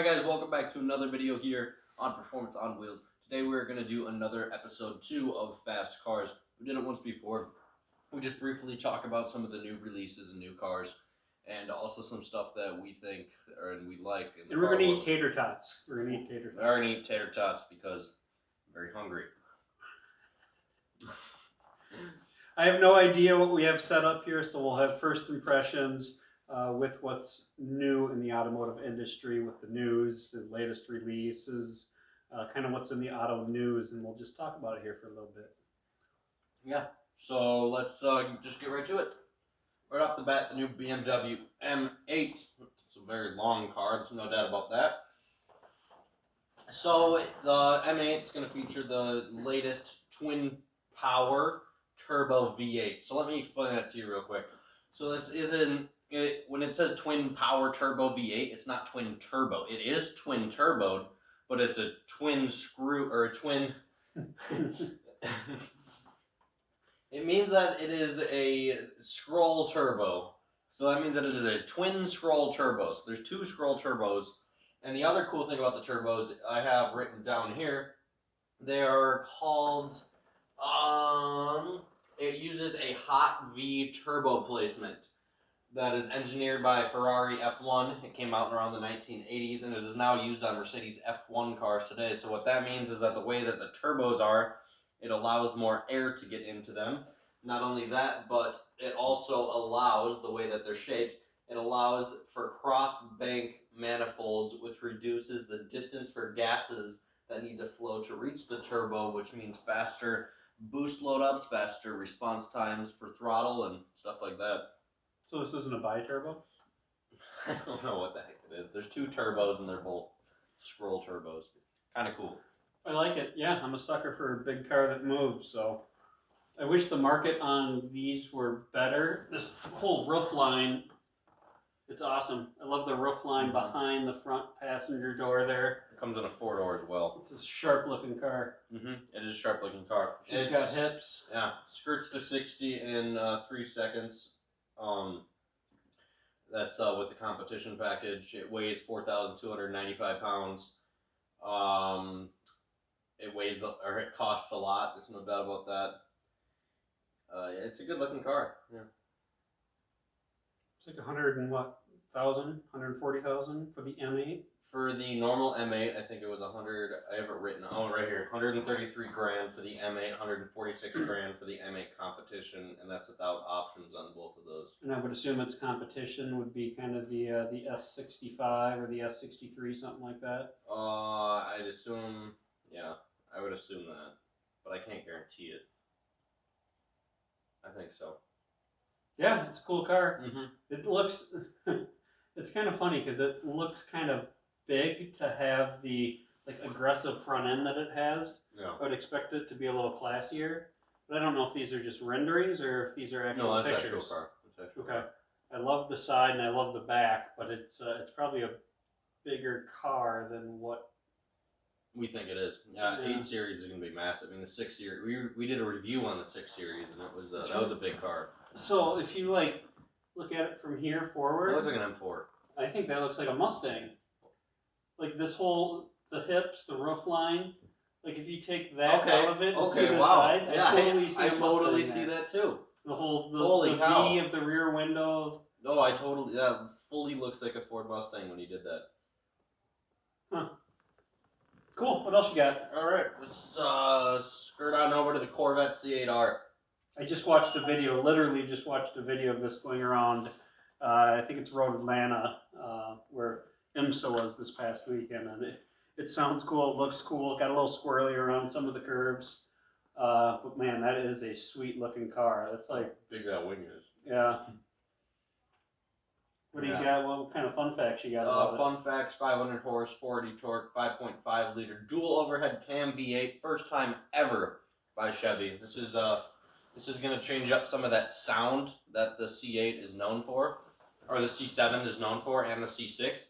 Alright guys, welcome back to another video here on Performance on Wheels. Today we're going to do another episode 2 of Fast Cars. We did it once before. We just briefly talk about some of the new releases and new cars, and also some stuff that we think and we like. And we're going to eat tater tots. We're going to eat tater tots. We're going to eat tater tots because I'm very hungry. I have no idea what we have set up here, so we'll have first impressions with what's new in the automotive industry, with the news, the latest releases, kind of what's in the auto news, and we'll just talk about it here for a little bit. Yeah, so let's just get right to it. Right off the bat, the new BMW M8. It's a very long car, there's no doubt about that. So the M8 is going to feature the latest twin power turbo V8. So let me explain that to you real quick. So this isn't, when it says twin power turbo V8, it's not twin turbo. It is twin turboed, but it's a twin screw, or a twin... It means that it is a scroll turbo. So that means that it is a twin scroll turbo. So there's two scroll turbos. And the other cool thing about the turbos I have written down here, they are called, it uses a hot V turbo placement that is engineered by Ferrari F1. It came out around the 1980s, and it is now used on Mercedes F1 cars today. So what that means is that the way that the turbos are, it allows more air to get into them. Not only that, but it also allows, the way that they're shaped, it allows for cross-bank manifolds, which reduces the distance for gases that need to flow to reach the turbo, which means faster boost load-ups, faster response times for throttle, and stuff like that. So this isn't a bi-turbo? I don't know what the heck it is. There's two turbos, and they're both scroll turbos. Kind of cool. I like it. Yeah, I'm a sucker for a big car that moves, so I wish the market on these were better. This whole roof line, it's awesome. I love the roof line behind the front passenger door there. It comes in a 4-door as well. It's a sharp-looking car. It is a sharp-looking car. It's got hips. Yeah, skirts to 60 in 3 seconds. That's with the competition package. It weighs 4,295 pounds. It weighs, or it costs a lot. There's no doubt about that. It's a good-looking car. Yeah. It's like 140,000 for the M8. For the normal M8, I think it was 100. I have it written. Oh, right here. 133 grand for the M8, 146 grand for the M8 competition, and that's without options on both of those. And I would assume its competition would be kind of the S65 or the S63, something like that. I'd assume, yeah, I would assume that, but I can't guarantee it. I think so. Yeah, it's a cool car. It looks, it's kind of funny because it looks kind of big to have the aggressive front end that it has. Yeah. I would expect it to be a little classier, but I don't know if these are just renderings or if these are actual pictures. Actual car. It's actual okay. Car. I love the side and I love the back, but it's probably a bigger car than what we think it is. Yeah, 8 Series is going to be massive. I mean, the 6 Series, we did a review on the 6 Series, and it was that was a big car. So if you look at it from here forward, it looks like an M4. I think that looks like a Mustang. Like this whole, the hips, the roof line. Like if you take that out of it and see the side, I totally see that too. The whole, Holy cow. V of the rear window. Oh, I totally, that fully looks like a Ford Mustang when you did that. Huh. Cool. What else you got? All right, let's skirt on over to the Corvette C8R. I just watched a video, literally just watched a video of this going around, I think it's Road Atlanta, where IMSA was this past weekend, and it sounds cool, it looks cool, got a little squirrely around some of the curves, but man, that is a sweet looking car. That's like... How big that wing is. Yeah. What do you got? What kind of fun facts you got? Fun facts, 500 horse, 40 torque, 5.5 liter, dual overhead cam V8, first time ever by Chevy. This is going to change up some of that sound that the C8 is known for, or the C7 is known for, and the C6.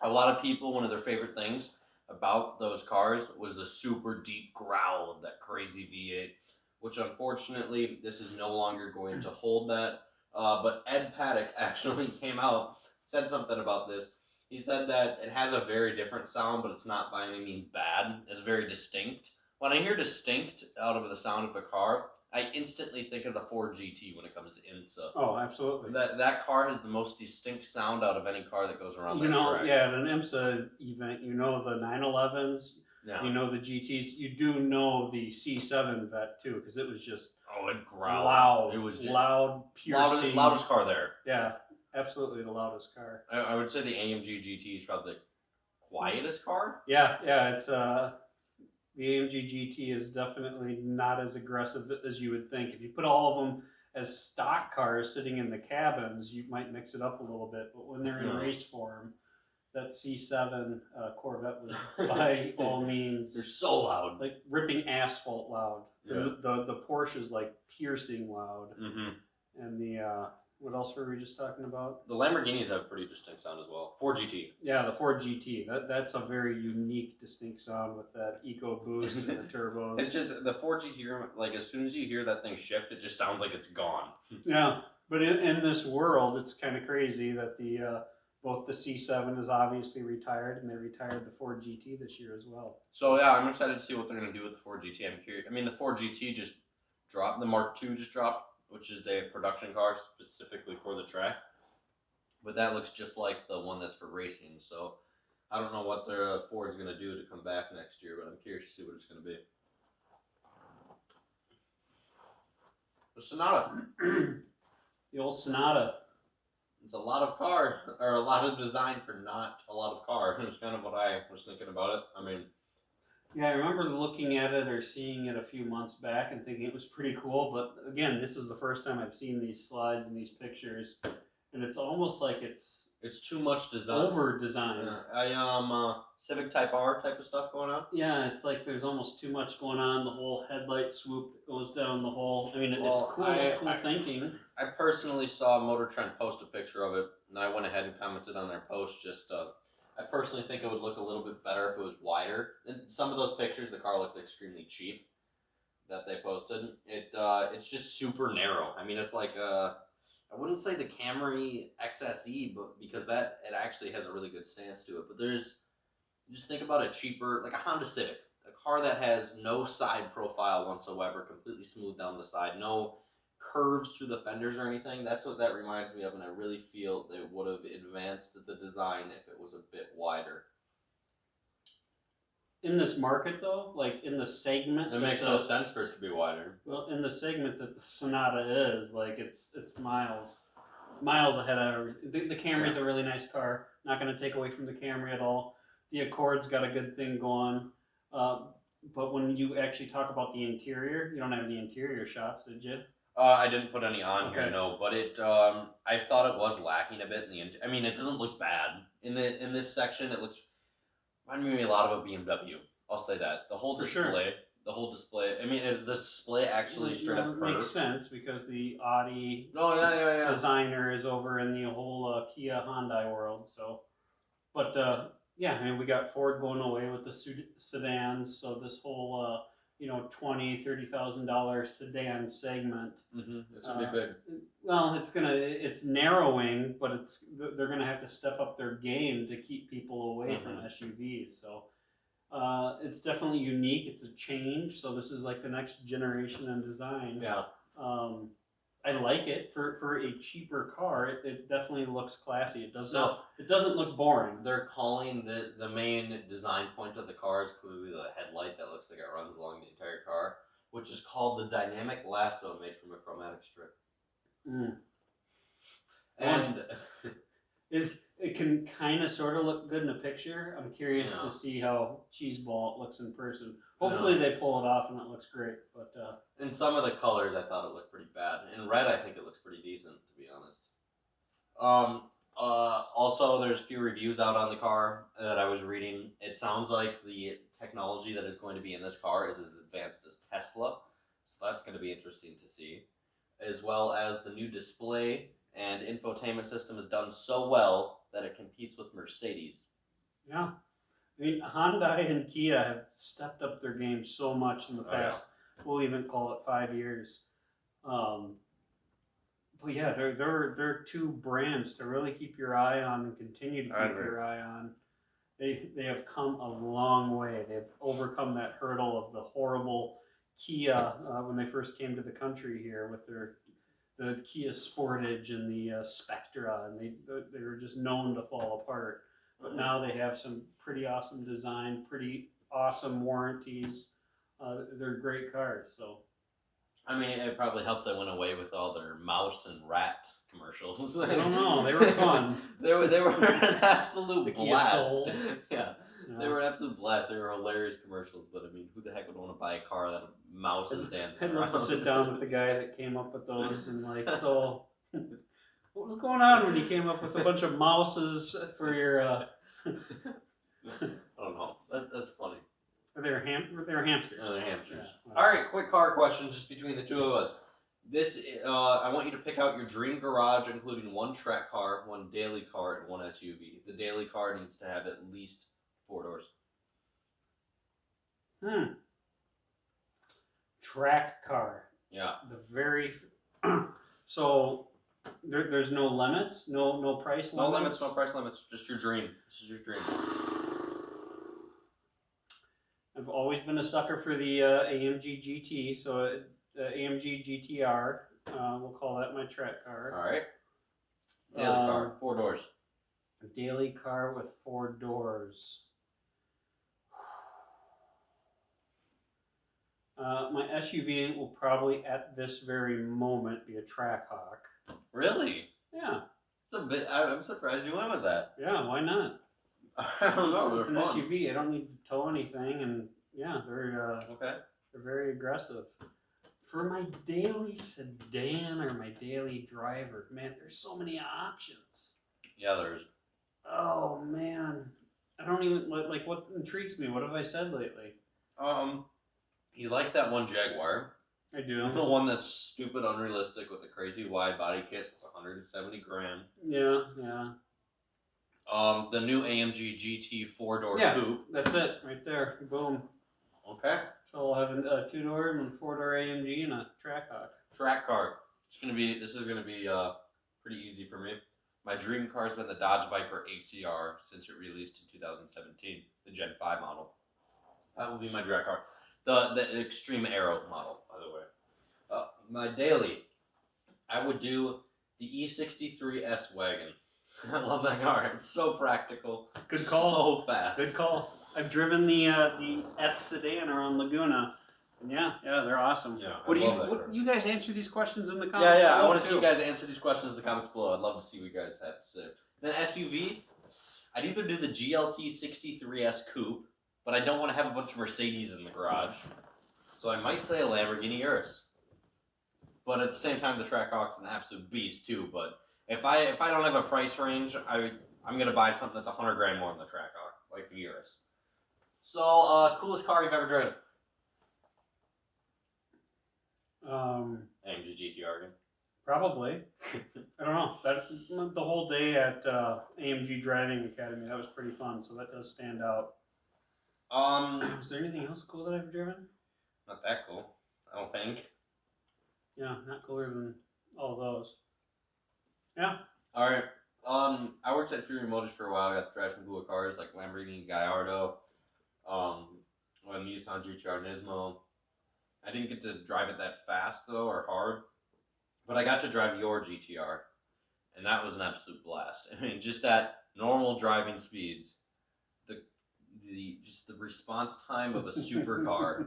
A lot of people, one of their favorite things about those cars was the super deep growl of that crazy V8, which unfortunately this is no longer going to hold that. But Ed Paddock actually came out, said something about this. He said that it has a very different sound, but it's not by any means bad. It's very distinct. When I hear distinct out of the sound of a car, I instantly think of the Ford GT when it comes to IMSA. Oh, absolutely. That car has the most distinct sound out of any car that goes around You that know, track. yeah, at an IMSA event, you know the 911s, Yeah. you know the GTs, you do know the C7 vet too, because it was just It growled. loud. It was just loud, piercing. loudest car there. Yeah, absolutely the loudest car. I would say the AMG GT is probably the quietest car. Yeah, it's the AMG GT is definitely not as aggressive as you would think. If you put all of them as stock cars sitting in the cabins, you might mix it up a little bit. But when they're in race form, that C7 Corvette was by all means. They're so loud, like ripping asphalt loud. Yeah. The Porsche is like piercing loud. Mm-hmm. And the what else were we just talking about? The Lamborghinis have a pretty distinct sound as well. Ford GT. Yeah, the Ford GT. That's a very unique, distinct sound with that Eco Boost and the turbos. It's just the Ford GT. Like as soon as you hear that thing shift, it just sounds like it's gone. Yeah, but in this world, it's kind of crazy that both the C7 is obviously retired, and they retired the Ford GT this year as well. So yeah, I'm excited to see what they're going to do with the Ford GT. I'm curious. I mean, the Ford GT just dropped. The Mark II just dropped, which is a production car specifically for the track. But that looks just like the one that's for racing. So I don't know what the Ford's going to do to come back next year, but I'm curious to see what it's going to be. The Sonata. The old Sonata. It's a lot of car, or a lot of design for not a lot of car. It's kind of what I was thinking about it. I mean, yeah, I remember looking at it or seeing it a few months back and thinking it was pretty cool. But again, this is the first time I've seen these slides and these pictures, and it's almost like it's too much design. over designed. Yeah, Civic Type R type of stuff going on. Yeah, it's like there's almost too much going on. The whole headlight swoop that goes down the whole. I mean, it's cool thinking. I personally saw Motor Trend post a picture of it, and I went ahead and commented on their post. Just, I personally think it would look a little bit better if it was wider. In some of those pictures, the car looked extremely cheap that they posted. It's just super narrow. I mean, it's like I wouldn't say the Camry XSE, but because it actually has a really good stance to it. But just think about a cheaper, like a Honda Civic, a car that has no side profile whatsoever, completely smooth down the side, no curves through the fenders or anything. That's what that reminds me of, and I really feel they would have advanced the design if it was a bit wider. In this market, though, like in the segment, it makes no sense for it to be wider. Well, in the segment that the Sonata is, like it's miles ahead of the Camry's a really nice car. Not going to take away from the Camry at all. The Accord's got a good thing going. But when you actually talk about the interior, you don't have any interior shots, did you? I didn't put any on here, no. But I thought it was lacking a bit in the. I mean, it doesn't look bad in this section. It looks. Reminded me a lot of a BMW. I'll say that. The whole display. Sure. The whole display. I mean, the display actually straight up curves. Makes sense because the Audi yeah. designer is over in the whole Kia Hyundai world. So, but yeah, I mean, we got Ford going away with the sedans. So this whole $20,000-$30,000 sedan segment. It's gonna be big. Well, it's narrowing, but they're gonna have to step up their game to keep people away from SUVs. So it's definitely unique. It's a change. So this is like the next generation in design. Yeah. I like it for a cheaper car. It definitely looks classy. It doesn't look boring. They're calling the main design point of the car is clearly the headlight that looks like it runs along the entire car, which is called the dynamic lasso made from a chromatic strip. And it can kind of sort of look good in a picture. I'm curious to see how cheeseball it looks in person. Hopefully they pull it off and it looks great. But in some of the colors, I thought it looked pretty bad. In red, I think it looks pretty decent, to be honest. Also, there's a few reviews out on the car that I was reading. It sounds like the technology that is going to be in this car is as advanced as Tesla, so that's going to be interesting to see. As well as the new display and infotainment system is done so well that it competes with Mercedes. Yeah. I mean, Hyundai and Kia have stepped up their game so much in the past, we'll even call it 5 years. But yeah, they're two brands to really keep your eye on and continue to keep your eye on. They have come a long way. They've overcome that hurdle of the horrible Kia when they first came to the country here with the Kia Sportage and the Spectra, and they were just known to fall apart. But now they have some pretty awesome design, pretty awesome warranties. They're great cars. So, I mean, it probably helps they went away with all their mouse and rat commercials. I don't know. They were fun. they were an absolute The Kia blast. Soul. Yeah. They were an absolute blast. They were hilarious commercials. But I mean, who the heck would want to buy a car that a mouse is dancing I'd around? love to sit down with the guy that came up with those and like, so what was going on when you came up with a bunch of mouses for your? I don't know. That's funny. They're hamsters. Oh, they're hamsters. Yeah. All right, quick car question, just between the two of us. This, I want you to pick out your dream garage, including one track car, one daily car, and one SUV. The daily car needs to have at least 4 doors. Track car. Yeah. The very so there's no limits, no price limits. No limits, no price limits. Just your dream. This is your dream. I've always been a sucker for the AMG GT, so AMG GTR. We'll call that my track car. All right. Daily car, 4 doors. A daily car with 4 doors. My SUV will probably, at this very moment, be a Trackhawk. Really? Yeah. It's a bit. I'm surprised you went with that. Yeah, why not? I don't know. It's an SUV. I don't need to tow anything, and yeah, they're okay. They're very aggressive. For my daily sedan or my daily driver, man, there's so many options. Yeah, there's. Oh man, I don't even like what intrigues me. What have I said lately? You like that one Jaguar? I do. The one that's stupid, unrealistic with the crazy wide body kit. It's 170 grand. Yeah, yeah. The new AMG GT 4-door Yeah, coupe. that's it, right there. Boom. Okay. So I'll have a 2-door and 4-door AMG and a Trackhawk. Track car. This is gonna be pretty easy for me. My dream car has been the Dodge Viper HCR since it released in 2017, the Gen 5 model. That will be my drag car. The Extreme Aero model, by the way. My daily, I would do the E63 S Wagon. I love that car. It's so practical. Good call. So fast. Good call. I've driven the S sedan around Laguna. And yeah, they're awesome. Yeah, What you guys answer these questions in the comments? Yeah, I below, want to see too. you guys answer these questions in the comments below. I'd love to see what you guys have to say. Then SUV, I'd either do the GLC 63S Coupe, but I don't want to have a bunch of Mercedes in the garage. So I might say a Lamborghini Urus. But at the same time, the Trackhawk's an absolute beast too. But if I don't have a price range, I'm gonna buy something that's 100 grand more than the Trackhawk, like the Urus. So, coolest car you've ever driven? AMG GTR again. Probably. I don't know. The whole day at AMG Driving Academy, that was pretty fun. So that does stand out. Is there anything else cool that I've driven? Not that cool, I don't think. Yeah, not cooler than all those. Yeah. All right. I worked at Fury Motors for a while. I got to drive some cool cars like Lamborghini Gallardo, a Nissan GTR Nismo. I didn't get to drive it that fast though, or hard, but I got to drive your GTR, and that was an absolute blast. I mean, just at normal driving speeds, the response time of a supercar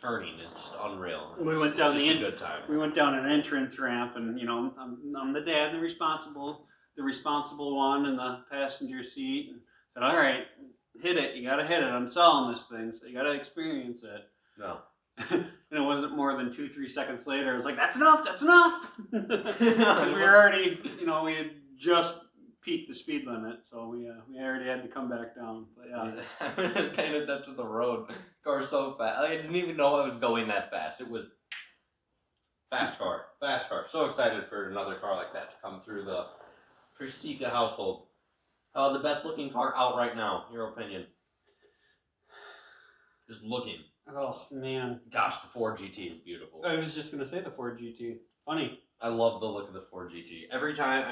turning is just unreal. We went down a good time. We went down an entrance ramp, and I'm the dad, the responsible one in the passenger seat, and said, "All right, hit it. You gotta hit it. I'm selling this thing, so you gotta experience it." No. And it wasn't more than 2-3 seconds later. I was like, "That's enough. That's enough." Because we were already, we had just peaked the speed limit, so we already had to come back down. But yeah, I was paying attention to the road. Car so fast. I didn't even know I was going that fast. It was fast car. So excited for another car like that to come through the Persica household. The best looking car out right now. Your opinion? Just looking. oh man, Gosh, the Ford GT is beautiful. I was just gonna say the Ford GT. Funny. I love the look of the Ford GT. Every time,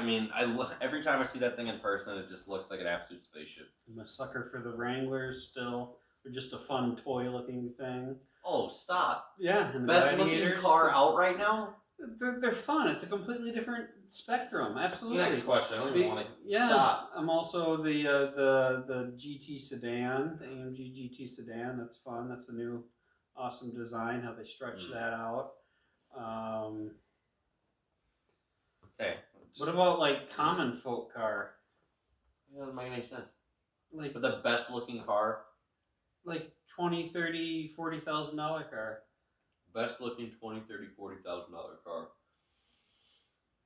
every time I see that thing in person, it just looks like an absolute spaceship. I'm a sucker for the Wranglers still. They're just a fun toy-looking thing. Oh, stop! Yeah, and the Best looking Gladiators, car out right now. They're fun. It's a completely different spectrum. Absolutely. Next question. I don't even want to Yeah, stop. I'm also the GT sedan, the AMG GT sedan. That's fun. That's a new awesome design. How they stretch that out. Okay. What about like common folk car? It doesn't make any sense. Like But the best looking car, like $20,000, $30,000, $40,000 car. best looking $20,000, $30,000, $40,000 car.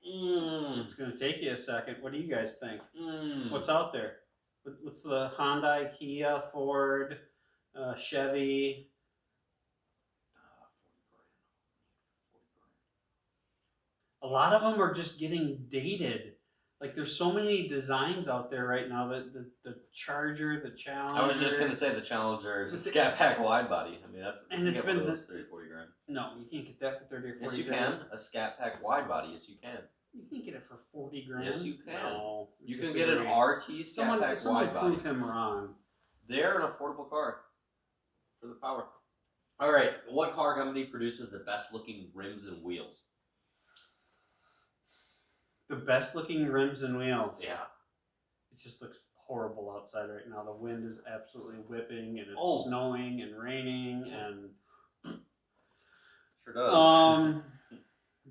It's gonna take you a second. What do you guys think? Mm. What's out there? What's the Hyundai, Kia, Ford, Chevy? 40 grand. A lot of them are just getting dated. Like there's so many designs out there right now. The Charger, the Challenger. I was just gonna say the Challenger, the Scat Pack wide body. I mean that's and it's been those 30, 40 grand. No, you can't get that for 30 or 40 Yes, you grand. can. A Scat Pack wide body. Yes, you can. You can't get it for 40 grand. Yes, you can. No, You can get an RT Scat Pack someone wide body. prove him wrong. They're an affordable car for the power. All right, what car company produces the best looking rims and wheels? The best looking rims and wheels. Yeah. It just looks horrible outside right now. The wind is absolutely whipping, and it's snowing and raining, and Sure does.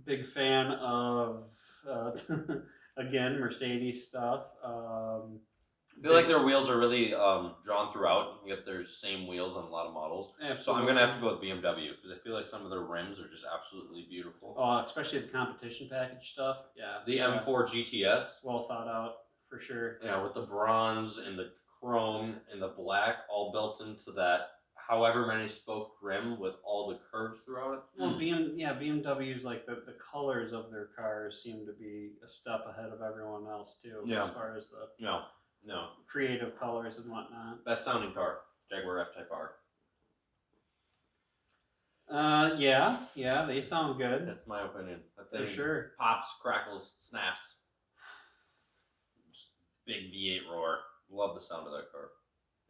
Big fan of again Mercedes stuff. I feel like their wheels are really drawn throughout. You can get their same wheels on a lot of models. Absolutely. So I'm gonna have to go with BMW because I feel like some of their rims are just absolutely beautiful. Especially the competition package stuff. Yeah. The M4 GTS. Well thought out for sure. Yeah, with the bronze and the chrome and the black all built into that however many spoke rim with all the curves throughout it. Well, BMW's like the colors of their cars seem to be a step ahead of everyone else too. Yeah. As far as the No. creative colors and whatnot. Best sounding car, Jaguar F-Type R. Yeah, they sound good. That's my opinion. That For thing sure. pops, crackles, snaps. Just big V8 roar. Love the sound of that car.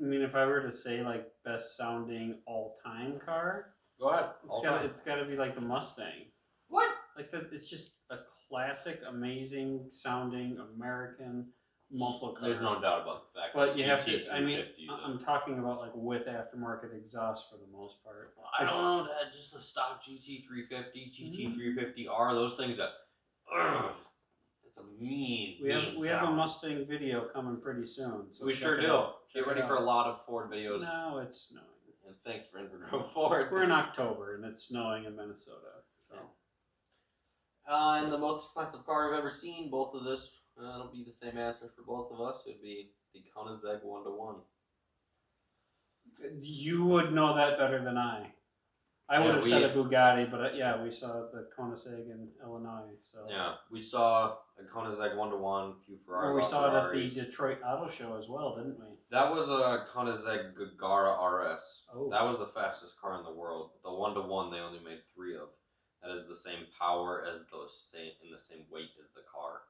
I mean, if I were to say like best sounding all time car, Go ahead. it's gotta be like the Mustang. What? Like it's just a classic, amazing sounding American muscle car. There's no doubt about the fact. But that you have to. GT350 I mean, is I'm talking about like with aftermarket exhaust for the most part. I don't know that just the stock GT350, GT350R, those things that. It's a mean. We have a Mustang video coming pretty soon. So we sure do. Get ready for a lot of Ford videos. No, it's snowing. And thanks for Integral Ford. We're in October and it's snowing in Minnesota. So. And the most expensive car I've ever seen, both of this, it'll be the same answer for both of us. It'd be the Koenigsegg 1-to-1. You would know that better than I. I would have said a Bugatti, but we saw the Koenigsegg in Illinois. So yeah, we saw a Koenigsegg 1-to-1, a few Ferrari. We saw it at the Detroit Auto Show as well, didn't we? That was a Koenigsegg Gagara RS. Oh. That was the fastest car in the world. The 1-to-1 they only made 3 of. That is the same power as the same weight as the car.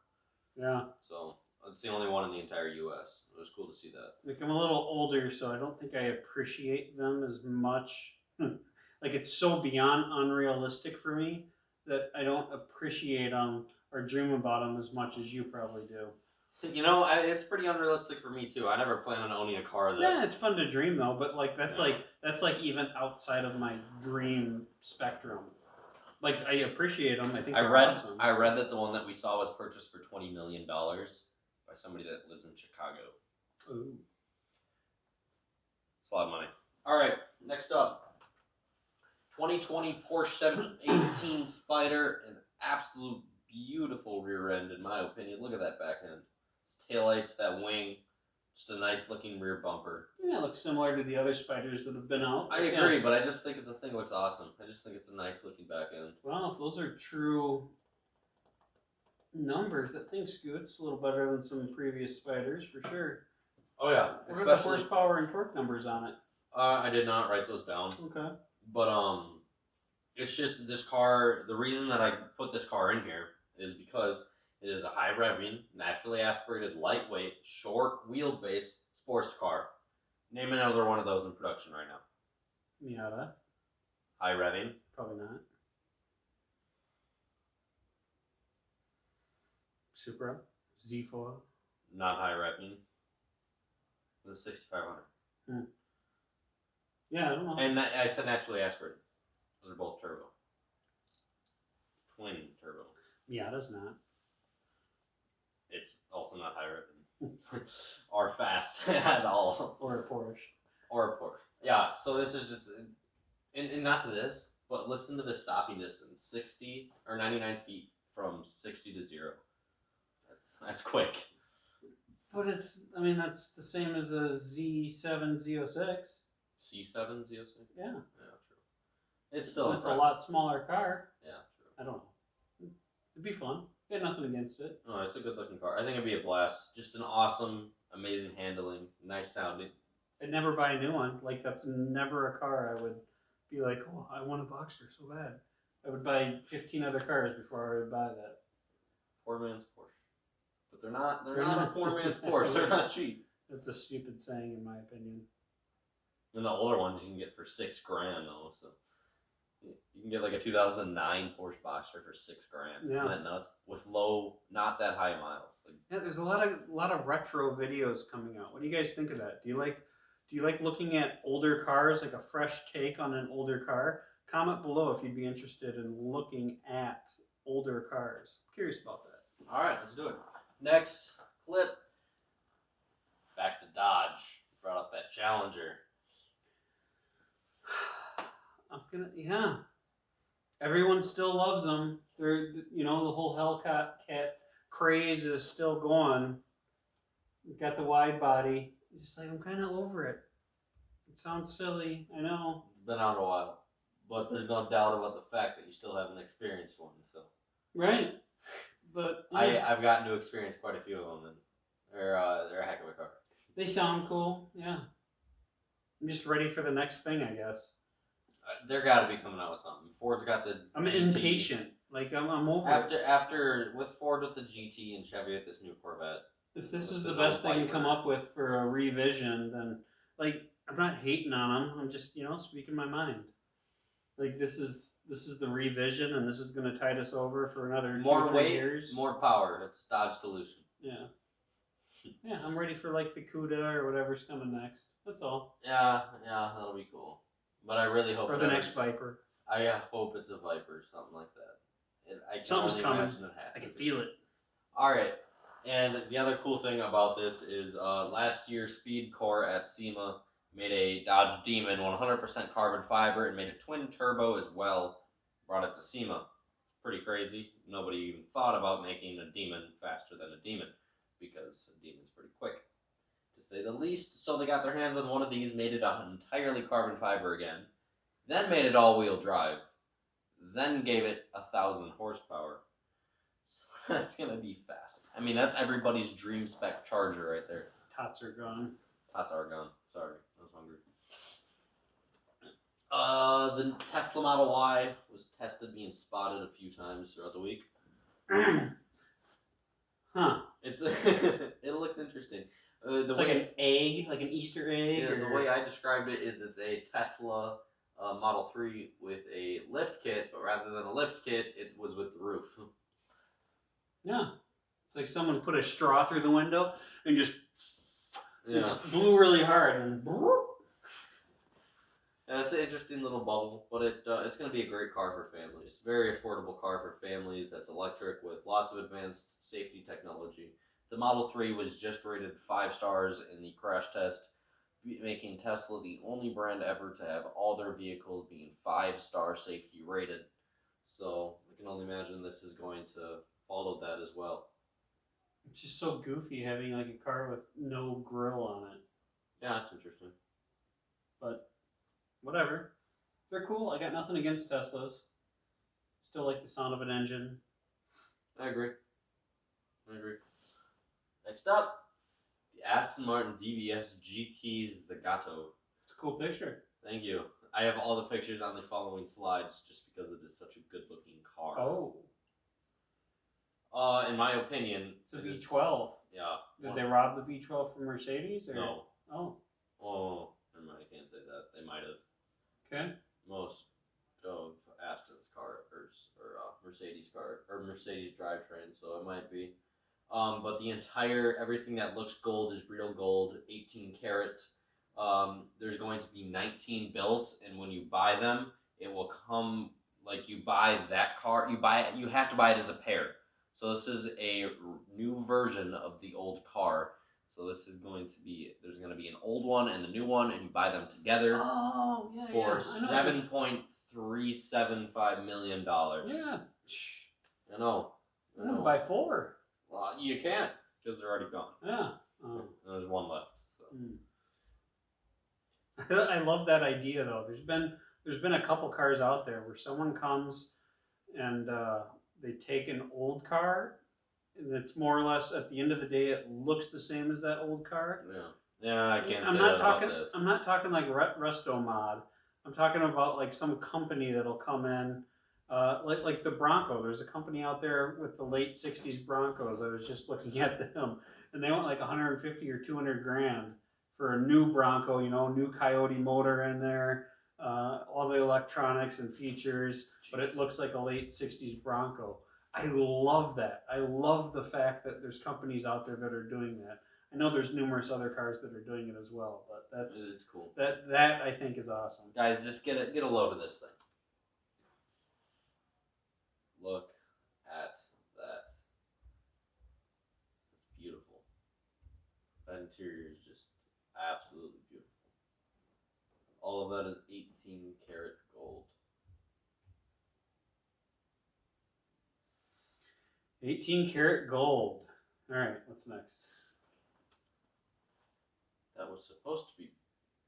Yeah. So it's the only one in the entire U.S. It was cool to see that. Like I'm a little older, so I don't think I appreciate them as much. Like it's so beyond unrealistic for me that I don't appreciate them or dream about them as much as you probably do. You know, it's pretty unrealistic for me too. I never plan on owning a car that. Yeah, it's fun to dream though, but like that's like even outside of my dream spectrum. Like I appreciate them. I think they're awesome. I read that the one that we saw was purchased for $20 million by somebody that lives in Chicago. Ooh. It's a lot of money. All right, next up. 2020 Porsche 718 Spider, an absolute beautiful rear end in my opinion. Look at that back end. Its taillights, that wing, just a nice looking rear bumper. Yeah, it looks similar to the other Spiders that have been out. I agree, but I just think the thing looks awesome. I just think it's a nice looking back end. Well, if those are true numbers, that thing's good. It's a little better than some previous Spiders for sure. Oh yeah, What are the horsepower and torque numbers on it? I did not write those down. Okay. But It's just this car. The reason that I put this car in here is because it is a high revving, naturally aspirated, lightweight, short wheelbase sports car. Name another one of those in production right now. Miata. High revving. Probably not. Supra. Z4. Not high revving. The 6500. Yeah, I don't know. And I said naturally aspirated. Those are both turbo. Twin turbo. Miata's not. It's also not high revving. Or fast at all. Or a Porsche. Or a Porsche. Yeah, so this is just, and not to this, but listen to the stopping distance. 60 or 99 feet from 60 to 0. That's quick. But it's, I mean, that's the same as a Z7 Z06. C7 Z06? Yeah. Yeah, true. It's still It's a impressive. lot smaller car. Yeah, true. I don't know. It'd be fun. Got nothing against it. No, it's a good looking car. I think it'd be a blast. Just an awesome, amazing handling, nice sounding. I'd never buy a new one. Like, that's never a car I would be like, oh, I want a Boxster so bad. I would buy 15 other cars before I would buy that. Poor man's Porsche. But they're not a poor man's Porsche. They're not cheap. That's a stupid saying, in my opinion. And the older ones you can get for $6,000 though. So you can get like a 2009 Porsche Boxster for $6,000. Yeah. Isn't that nuts? With low, not that high miles. Like, Yeah, there's a lot of retro videos coming out. What do you guys think of that? Do you like looking at older cars, like a fresh take on an older car? Comment below if you'd be interested in looking at older cars. I'm curious about that. all right, let's do it. Next clip. Back to Dodge. Brought up that Challenger. Yeah. Everyone still loves them. They're, the whole Hellcat craze is still going. You've got the wide body. It's just like, I'm kind of over it. It sounds silly, I know. It's been out a while. But there's no doubt about the fact that you still haven't experienced one. So Right. But yeah. I've gotten to experience quite a few of them, and they're a heck of a car. They sound cool, yeah. I'm just ready for the next thing, I guess. They're got to be coming out with something. Ford's got the. I'm GT. impatient. Like I'm over it. After with Ford with the GT and Chevy with this new Corvette. If this is the best they can come up with for a revision, then like I'm not hating on them. I'm just speaking my mind. Like this is the revision, and this is going to tide us over for another more 2-3 weight, years. More power. It's Dodge solution. Yeah. Yeah, I'm ready for like the Cuda or whatever's coming next. That's all. Yeah, that'll be cool. But I really hope. Or the next Viper. I hope it's a Viper, something like that. I can Something's only coming. imagine it has. I can feel it. All right. And the other cool thing about this is last year Speed Corps at SEMA made a Dodge Demon 100% carbon fiber and made a twin turbo as well. Brought it to SEMA. Pretty crazy. Nobody even thought about making a Demon faster than a Demon because a Demon's pretty quick, to say the least. So they got their hands on one of these, made it entirely carbon fiber again, then made it all-wheel drive, then gave it 1,000 horsepower. So that's gonna be fast. I mean, that's everybody's dream spec Charger right there. Tots are gone. Tots are gone. Sorry, I was hungry. The Tesla Model Y was tested, being spotted a few times throughout the week. Huh. It looks interesting. It's like an egg, like an Easter egg. Yeah, or... the way I described it is it's a Tesla Model 3 with a lift kit, but rather than a lift kit, it was with the roof. Yeah. It's like someone put a straw through the window and just, Yeah. it just blew really hard. And Yeah, it's an interesting little bubble, but it's going to be a great car for families. Very affordable car for families that's electric with lots of advanced safety technology. The Model 3 was just rated 5 stars in the crash test, making Tesla the only brand ever to have all their vehicles being 5-star safety rated. So I can only imagine this is going to follow that as well. it's just so goofy having like a car with no grill on it. Yeah, that's interesting. But whatever. They're cool. I got nothing against Teslas. Still like the sound of an engine. I agree. Next up, the Aston Martin DBS GT Zagato. It's a cool picture. Thank you. I have all the pictures on the following slides just because it is such a good looking car. Oh. In my opinion, It's a V12. Yeah. Did they rob the V12 from Mercedes? Or? No. Oh. Oh, never mind. I can't say that. They might have. Okay. Most of Aston's car or Mercedes car or Mercedes drivetrain, so it might be. But the entire everything that looks gold is real gold, 18 karat. There's going to be 19 built, and when you buy them, it will come like you buy that car. You have to buy it as a pair. So this is a new version of the old car. So this is going to be there's going to be an old one and a new one, and you buy them together. Oh yeah, for yeah. $7.375 million. Yeah. I know. I'm gonna buy 4. Well, you can't because they're already gone. Yeah. Oh. There's one left. So. I love that idea though. There's been a couple cars out there where someone comes and they take an old car and it's more or less at the end of the day it looks the same as that old car. Yeah. Yeah, I can't I'm say not that talking. about this. I'm not talking like Resto Mod. I'm talking about like some company that'll come in, like the Bronco. There's a company out there with the late '60s Broncos. I was just looking at them, and they want like 150 or 200 grand for a new Bronco. You know, new Coyote motor in there, all the electronics and features, but it looks like a late '60s Bronco. I love that. I love the fact that there's companies out there that are doing that. I know there's numerous other cars that are doing it as well, but It's cool. That I think is awesome. Guys, just get a load of this thing. Look at that. It's beautiful. That interior is just absolutely beautiful. All of that is 18 karat gold. 18 karat gold. All right, what's next? That was supposed to be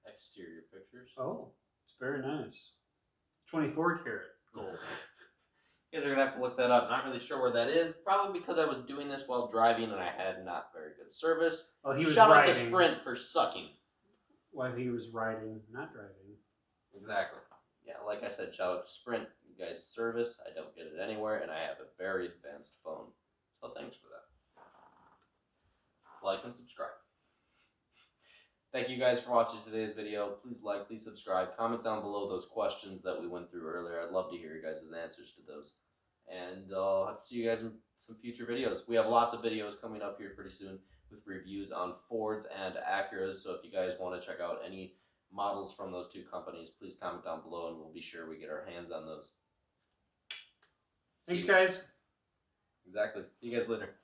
exterior pictures. Oh, it's very nice. 24 karat gold. You guys are gonna have to look that up. Not really sure where that is. Probably because I was doing this while driving and I had not very good service. Well, he was Shout riding. out to Sprint for sucking. While he was riding, not driving. Exactly. Yeah, like I said, shout out to Sprint. You guys' service. I don't get it anywhere, and I have a very advanced phone. So thanks for that. Like and subscribe. Thank you guys for watching today's video. Please like, please subscribe. Comment down below those questions that we went through earlier. I'd love to hear your guys' answers to those. And I'll have to see you guys in some future videos. We have lots of videos coming up here pretty soon with reviews on Fords and Acuras. So if you guys want to check out any models from those two companies, please comment down below and we'll be sure we get our hands on those. Thanks, guys. Exactly. See you guys later.